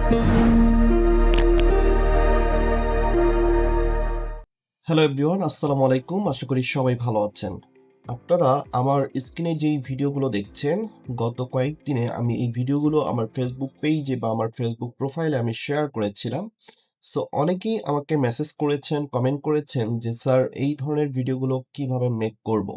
Hello everyone, আসসালামু আলাইকুম। আশা করি সবাই ভালো আছেন। আপনারা আমার স্ক্রিনে যেই ভিডিওগুলো দেখছেন, গত কয়েকদিনে আমি এই ভিডিওগুলো আমার ফেসবুক পেজে বা আমার ফেসবুক প্রোফাইলে আমি শেয়ার করেছিলাম। সো অনেকেই আমাকে মেসেজ করেছেন, কমেন্ট করেছেন যে স্যার এই ধরনের ভিডিওগুলো কিভাবে মেক করব।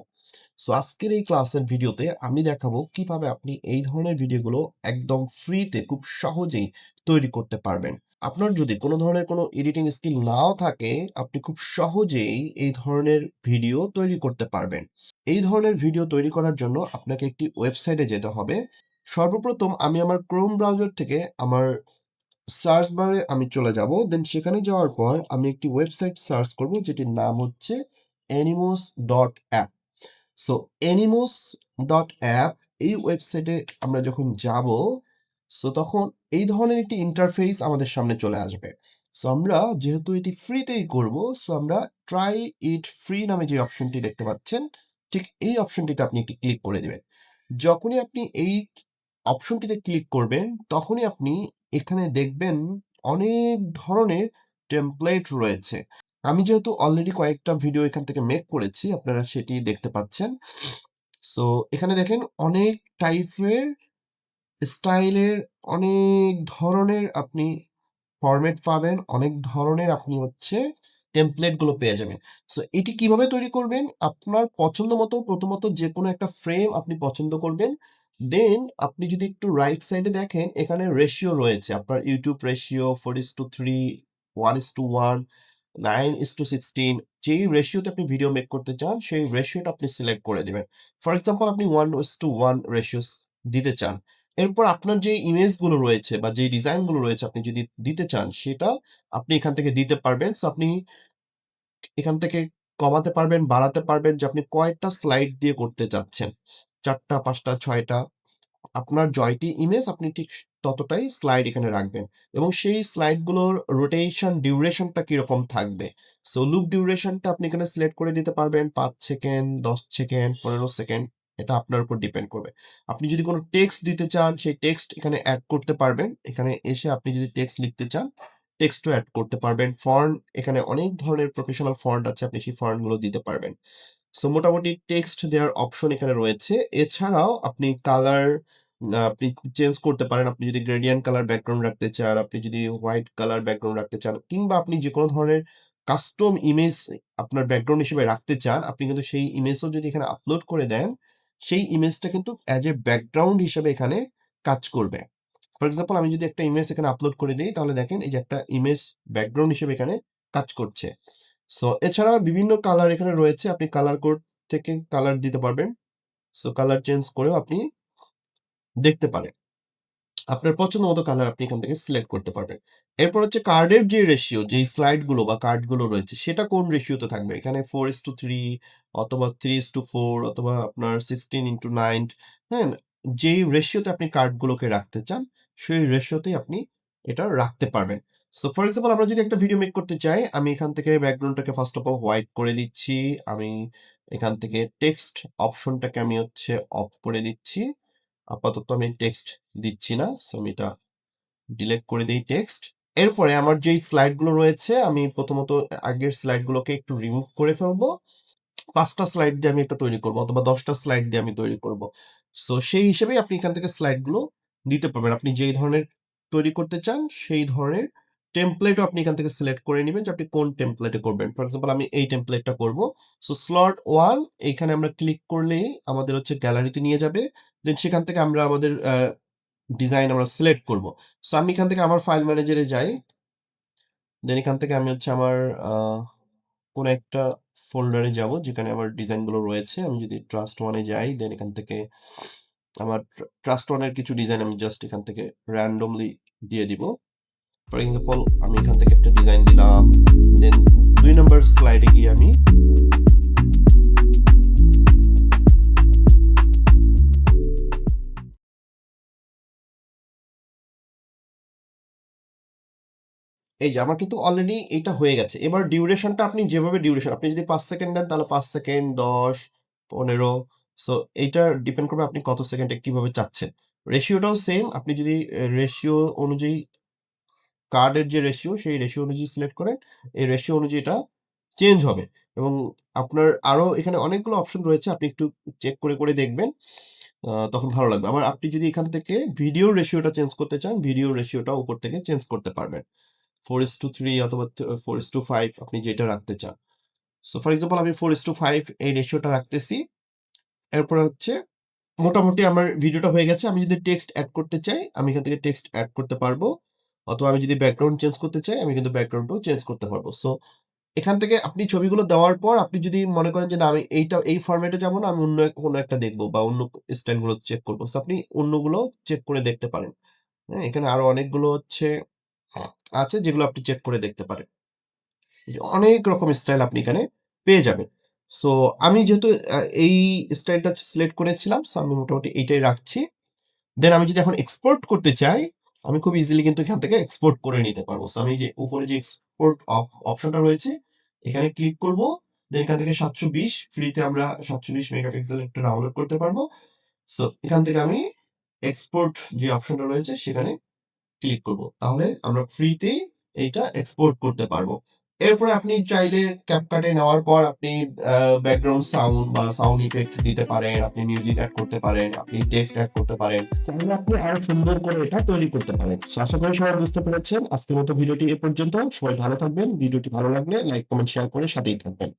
সো আজকের এই ক্লাসের ভিডিওতে আমি দেখাবো কিভাবে আপনি এই ধরনের ভিডিওগুলো একদম ফ্রিতে খুব সহজেই তৈরি করতে পারবেন। আপনার যদি কোনো ধরনের কোনো এডিটিং স্কিল নাও থাকে, আপনি খুব সহজেই এই ধরনের ভিডিও তৈরি করতে পারবেন। এই ধরনের ভিডিও তৈরি করার জন্য আপনাকে একটি ওয়েবসাইটে যেতে হবে। সর্বপ্রথম আমি আমার ক্রোম ব্রাউজার থেকে আমার সার্চ বারে আমি চলে যাব। দেন সেখানে যাওয়ার পর আমি একটি ওয়েবসাইট সার্চ করব যেটির নাম হচ্ছে animos.app। সো animos.app এই ওয়েবসাইটে আমরা যখন যাব, সো তখন এই ধরনের একটি ইন্টারফেস আমাদের সামনে চলে আসবে। সো আমরা যেহেতু এটি ফ্রিতেই করব, সো আমরা ট্রাই ইট ফ্রি নামে যে অপশনটি দেখতে পাচ্ছেন, ঠিক এই অপশনটিতে আপনি একটি ক্লিক করে দিবেন। যখনই আপনি এই অপশনটিতে ক্লিক করবেন, তখনই আপনি এখানে দেখবেন অনেক ধরনের টেমপ্লেট রয়েছে। আমি যেহেতু অলরেডি কয়েকটা ভিডিও এখান থেকে মেক করেছি, আপনারা সেটি দেখতে পাচ্ছেন। সো এখানে দেখেন অনেক টাইপের, স্টাইলের, অনেক ধরনের আপনি ফরম্যাট পাবেন, অনেক ধরনের আপনি হচ্ছে টেমপ্লেট গুলো পেয়ে যাবেন। সো এটি কিভাবে তৈরি করবেন? আপনার পছন্দ মতো প্রথমত যেকোনো একটা ফ্রেম আপনি পছন্দ করবেন। দেন আপনি যদি একটু রাইট সাইডে দেখেন, এখানে রেশিও রয়েছে। আপনার ইউটিউব রেশিও 4:3, 1:1, 9:16, যেই রেশিওতে আপনি ভিডিও মেক করতে চান, সেই রেশিওটা আপনি সিলেক্ট করে দিবেন। ফর এক্সাম্পল আপনি 1:1 রেশিও দিতে চান। এরপর আপনার যে ইমেজগুলো রয়েছে বা যে ডিজাইনগুলো রয়েছে আপনি যদি দিতে চান, সেটা আপনি এখান থেকে দিতে পারবেন। সো আপনি এখান থেকে কমাতে পারবেন, বাড়াতে পারবেন যে আপনি কয়টা স্লাইড দিয়ে করতে চাচ্ছেন। ৪ টা, ৫ টা, ৬ টা। আপনার জয়টি ইমেজ আপনি ঠিক ততটাই স্লাইড এখানে রাখবেন এবং সেই স্লাইডগুলোর রোটেশন ডিউরেশনটা কিরকম থাকবে। সো লুপ ডিউরেশনটা আপনি এখানে সিলেক্ট করে দিতে পারবেন ৫ সেকেন্ড, ১০ সেকেন্ড, ১৫ সেকেন্ড। এটা আপনার উপর ডিপেন্ড করবে। আপনি যদি কোনো টেক্সট দিতে চান, সেই টেক্সট এখানে এড করতে পারবেন। এখানে এসে আপনি যদি টেক্সট লিখতে চান, টেক্সটও এড করতে পারবেন। ফন্ট, এখানে অনেক ধরনের প্রফেশনাল ফন্ট আছে, আপনি সেই ফন্টগুলো দিতে পারবেন। সো মোটামুটি টেক্সট দেওয়ার অপশন এখানে রয়েছে। এছাড়াও আপনি কালার আপনি চেঞ্জ করতে পারেন। আপনি যদি গ্রেডিয়েন্ট কালার ব্যাকগ্রাউন্ড রাখতে চান, আপনি যদি হোয়াইট কালার ব্যাকগ্রাউন্ড রাখতে চান, কিংবা আপনি যেকোনো ধরনের কাস্টম ইমেজ আপনার ব্যাকগ্রাউন্ড হিসেবে রাখতে চান, আপনি কিন্তু সেই ইমেজও যদি এখানে আপলোড করে দেন, সেই ইমেজটা কিন্তু অ্যাজ এ ব্যাকগ্রাউন্ড হিসেবে এখানে কাজ করবে। ফর এক্সাম্পল আমি যদি একটা ইমেজ এখানে আপলোড করে দেই, তাহলে দেখেন এই যে একটা ইমেজ ব্যাকগ্রাউন্ড হিসেবে এখানে কাজ করছে। সো এছাড়া বিভিন্ন কালার এখানে রয়েছে। আপনি কালার কোড থেকে কালার দিতে পারবেন। সো কালার চেঞ্জ করেও আপনি দেখতে পারেন। আপনার পছন্দ মতো কালার আপনি এখান থেকে সিলেক্ট করতে পারবেন। এরপর হচ্ছে কার্ডের যে রেশিও, যেই স্লাইড গুলো বা কার্ড গুলো রয়েছে, সেটা কোন রেশিওতে থাকবে। এখানে 4:3 অথবা 3:4 অথবা আপনার 16:9, হ্যাঁ? যেই রেশিওতে আপনি কার্ড গুলোকে রাখতে চান, সেই রেশিওতেই আপনি এটা রাখতে পারবেন। সো ফর এক্সাম্পল আমরা যদি একটা ভিডিও মেক করতে চাই, আমি এখান থেকে ব্যাকগ্রাউন্ডটাকে ফার্স্ট অফ অল হোয়াইট করে দিচ্ছি। আমি এখান থেকে টেক্সট অপশনটাকে আমি হচ্ছে অফ করে দিচ্ছি। আপাতত আমি টেক্সট দিচ্ছি না। সো আমি এটা ডিলিট করে দেই টেক্সট। এরপরে আমার যেই স্লাইড গুলো রয়েছে, আমি প্রথমত আগের স্লাইড গুলোকে একটু রিমুভ করে ফেলবো। ৫ টা স্লাইড দিয়ে আমি একটা তৈরি করব অথবা ১০ টা স্লাইড দিয়ে আমি তৈরি করব। সো সেই হিসেবেই আপনি এখান থেকে স্লাইড গুলো দিতে পারবেন। আপনি যেই ধরনের তৈরি করতে চান, সেই ধরনের টেমপ্লেটও আপনি এখান থেকে সিলেক্ট করে নিবেন যে আপনি কোন টেমপ্লেটে করবেন। ফর এক্সাম্পল আমি এই টেমপ্লেটটা করব। সো স্লট 1 এইখানে আমরা ক্লিক করলেই আমাদের হচ্ছে গ্যালারিতে নিয়ে যাবে। দেন সেখান থেকে আমরা আমাদের ডিজাইন আমরা সিলেক্ট করব। সো আমি এখান থেকে আমার ফাইল ম্যানেজারে যাই। দেন এখান থেকে আমি হচ্ছে আমার আ কোনো একটা ফোল্ডারে যাব যেখানে আমার ডিজাইনগুলো রয়েছে। আমি যদি ট্রাস্ট ওয়ানে যাই, দেন এখান থেকে আমার ট্রাস্ট ওয়ানের কিছু ডিজাইন আমি জাস্ট এখান থেকে randomly দিয়ে দিব। ফর এক্সাম্পল আমি এখান থেকে একটা ডিজাইন দিলাম। দেন ২ নাম্বার স্লাইডে গিয়ে আমি এই যে আমার কিন্তু অলরেডি এটা হয়ে গেছে। এবার ডিউরেশনটা আপনি যেভাবে ডিউরেশন, আপনি যদি ৫ সেকেন্ড দেন তাহলে ৫ সেকেন্ড, ১০, ১৫। সো এইটা ডিপেন্ড করবে আপনি কত সেকেন্ডে কিভাবে চাচ্ছেন। রেশিওটাও সেম। আপনি যদি রেশিও অনুযায়ী কার্ডের যে রেশিও সেই রেশিও অনুযায়ী সিলেক্ট করেন, এই রেশিও অনুযায়ী এটা চেঞ্জ হবে এবং আপনার আরো এখানে অনেকগুলো অপশন রয়েছে, আপনি একটু চেক করে দেখবেন, তখন ভালো লাগবে। আবার আপনি যদি এখান থেকে ভিডিওর রেশিওটা চেঞ্জ করতে চান, ভিডিওর রেশিওটা উপর থেকে চেঞ্জ করতে পারবেন, 4:3 অথবা 4:5 আপনি যেটা রাখতে চান। সো ফর এক্সাম্পল আমি 4:5 এই রেশিওটা রাখতেছি। এরপর হচ্ছে মোটামুটি আমার ভিডিওটা হয়ে গেছে। আমি যদি টেক্সট অ্যাড করতে চাই, আমি এখান থেকে টেক্সট অ্যাড করতে পারবো, অথবা আমি যদি ব্যাকগ্রাউন্ড চেঞ্জ করতে চাই, আমি কিন্তু ব্যাকগ্রাউন্ডও চেঞ্জ করতে পারবো। সো এখান থেকে আপনি ছবিগুলো দেওয়ার পর আপনি যদি মনে করেন যে না আমি এই ফরম্যাটে যাবো না, আমি অন্য কোনো একটা দেখবো বা অন্য স্টাইলগুলো চেক করবো, সো আপনি অন্যগুলো চেক করে দেখতে পারেন। হ্যাঁ, এখানে আরো অনেকগুলো আছে যেগুলো আপনি চেক করে দেখতে পারেন। অনেক রকম স্টাইল আপনি এখানে পেয়ে যাবেন। সো আমি যেহেতু এই স্টাইলটা সিলেক্ট করেছিলাম, সো আমি মোটামুটি এইটাই রাখছি। দেন আমি যদি এখন এক্সপোর্ট করতে চাই, আমি খুব ইজিলি কিন্তু এখান থেকে এক্সপোর্ট করে নিতে পারবো। সো আমি যে উপরে যে এক্সপোর্ট অপশনটা রয়েছে এখানে ক্লিক করব, দেন এখান থেকে 720 ফ্রিতে আমরা 720 মেগাপিক্সেল একটা ডাউনলোড করতে পারবো। সো এখান থেকে আমি এক্সপোর্ট যে অপশনটা রয়েছে সেখানে ক্লিক করব, তাহলে আমরা ফ্রিতেই এইটা এক্সপোর্ট করতে পারবো। এরপরে আপনি চাইলে ক্যাপকাটে নেওয়ার পর আপনি ব্যাকগ্রাউন্ড সাউন্ড বা সাউন্ড ইফেক্ট দিতে পারেন, আপনি মিউজিক অ্যাড করতে পারেন, আপনি টেক্সট অ্যাড করতে পারেন, তাহলে আপনি আরো সুন্দর করে এটা তৈরি করতে পারেন। So, আশা করি সবাই বুঝতে পেরেছেন। আজকের মতো ভিডিওটি এ পর্যন্ত। সবাই ভালো থাকবেন। ভিডিওটি ভালো লাগলে লাইক কমেন্ট শেয়ার করে সাথেই থাকবেন।